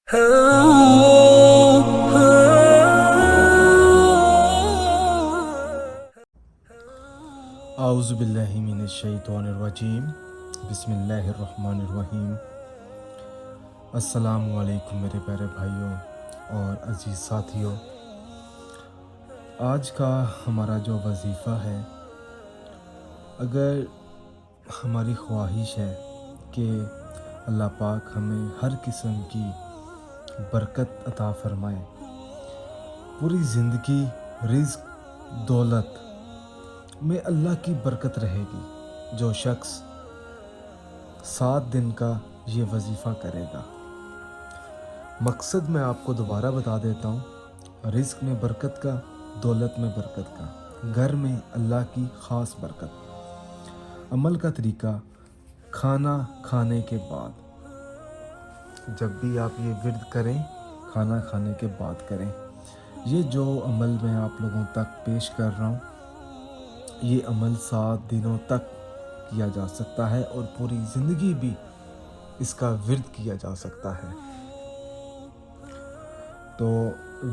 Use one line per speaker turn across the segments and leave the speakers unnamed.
اعوذ باللہ من الشیطان الرجیم، بسم اللہ الرحمن الرحیم۔ السلام علیکم میرے پیارے بھائیوں اور عزیز ساتھیوں۔ آج کا ہمارا جو وظیفہ ہے، اگر ہماری خواہش ہے کہ اللہ پاک ہمیں ہر قسم کی برکت عطا فرمائے، پوری زندگی رزق دولت میں اللہ کی برکت رہے گی، جو شخص 7 دن کا یہ وظیفہ کرے گا۔ مقصد میں آپ کو دوبارہ بتا دیتا ہوں، رزق میں برکت کا، دولت میں برکت کا، گھر میں اللہ کی خاص برکت۔ عمل کا طریقہ: کھانا کھانے کے بعد، جب بھی آپ یہ ورد کریں کھانا کھانے کے بعد کریں۔ یہ جو عمل میں آپ لوگوں تک پیش کر رہا ہوں، یہ عمل 7 دنوں تک کیا جا سکتا ہے اور پوری زندگی بھی اس کا ورد کیا جا سکتا ہے۔ تو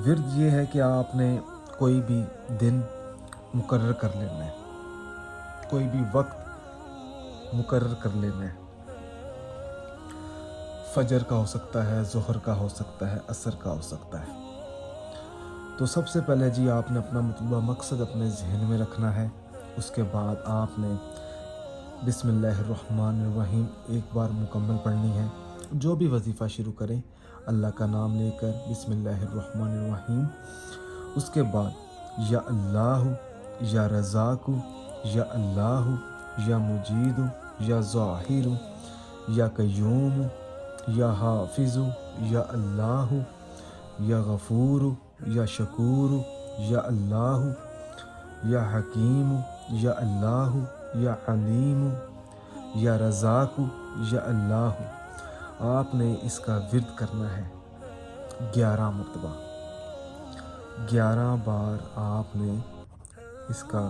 ورد یہ ہے کہ آپ نے کوئی بھی دن مقرر کر لینا ہے، کوئی بھی وقت مقرر کر لینا ہے۔ فجر کا ہو سکتا ہے، ظہر کا ہو سکتا ہے، عصر کا ہو سکتا ہے۔ تو سب سے پہلے جی آپ نے اپنا مطلوبہ مقصد اپنے ذہن میں رکھنا ہے۔ اس کے بعد آپ نے بسم اللہ الرحمن الرحیم ایک بار مکمل پڑھنی ہے۔ جو بھی وظیفہ شروع کریں اللہ کا نام لے کر بسم اللہ الرحمن الرحیم۔ اس کے بعد یا اللہ، یا رزاق، یا اللہ، یا مجید، یا ظاہر، یا قیوم، یا حافظ، یا اللہ، یا غفور، یا شکور، یا اللہ، یا حکیم، یا اللہ، یا علیم، یا رزاق، یا اللہ۔ آپ نے اس کا ورد کرنا ہے 11 مرتبہ، 11 بار آپ نے اس کا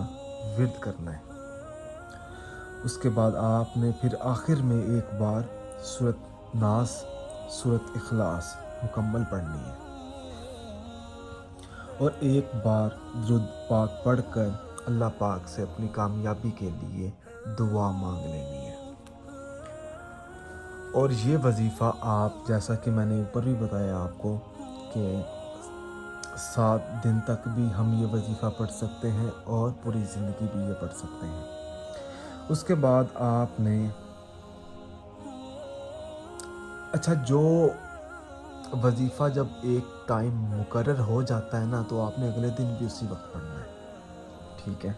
ورد کرنا ہے۔ اس کے بعد آپ نے پھر آخر میں ایک بار سورۃ ناس، سورۃ اخلاص مکمل پڑھنی ہے، اور ایک بار درود پاک پڑھ کر اللہ پاک سے اپنی کامیابی کے لیے دعا مانگ لینی ہے۔ اور یہ وظیفہ آپ، جیسا کہ میں نے اوپر بھی بتایا آپ کو، کہ 7 دن تک بھی ہم یہ وظیفہ پڑھ سکتے ہیں اور پوری زندگی بھی یہ پڑھ سکتے ہیں۔ اس کے بعد آپ نے جو وظیفہ جب ایک ٹائم مقرر ہو جاتا ہے نا، تو آپ نے اگلے دن بھی اسی وقت پڑھنا ہے، ٹھیک ہے؟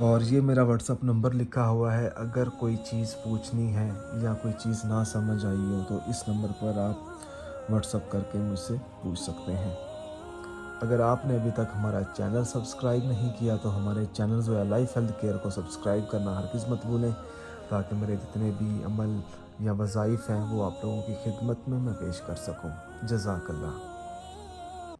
اور یہ میرا واٹس اپ نمبر لکھا ہوا ہے، اگر کوئی چیز پوچھنی ہے یا کوئی چیز نہ سمجھ آئی ہو تو اس نمبر پر آپ واٹس اپ کر کے مجھ سے پوچھ سکتے ہیں۔ اگر آپ نے ابھی تک ہمارا چینل سبسکرائب نہیں کیا تو ہمارے چینلز و لائف ہیلتھ کیئر کو سبسکرائب کرنا ہرگز مت بھولیں، تاکہ میرے جتنے بھی عمل یا وظائف ہیں وہ آپ لوگوں کی خدمت میں پیش کر سکوں۔ جزاک اللہ۔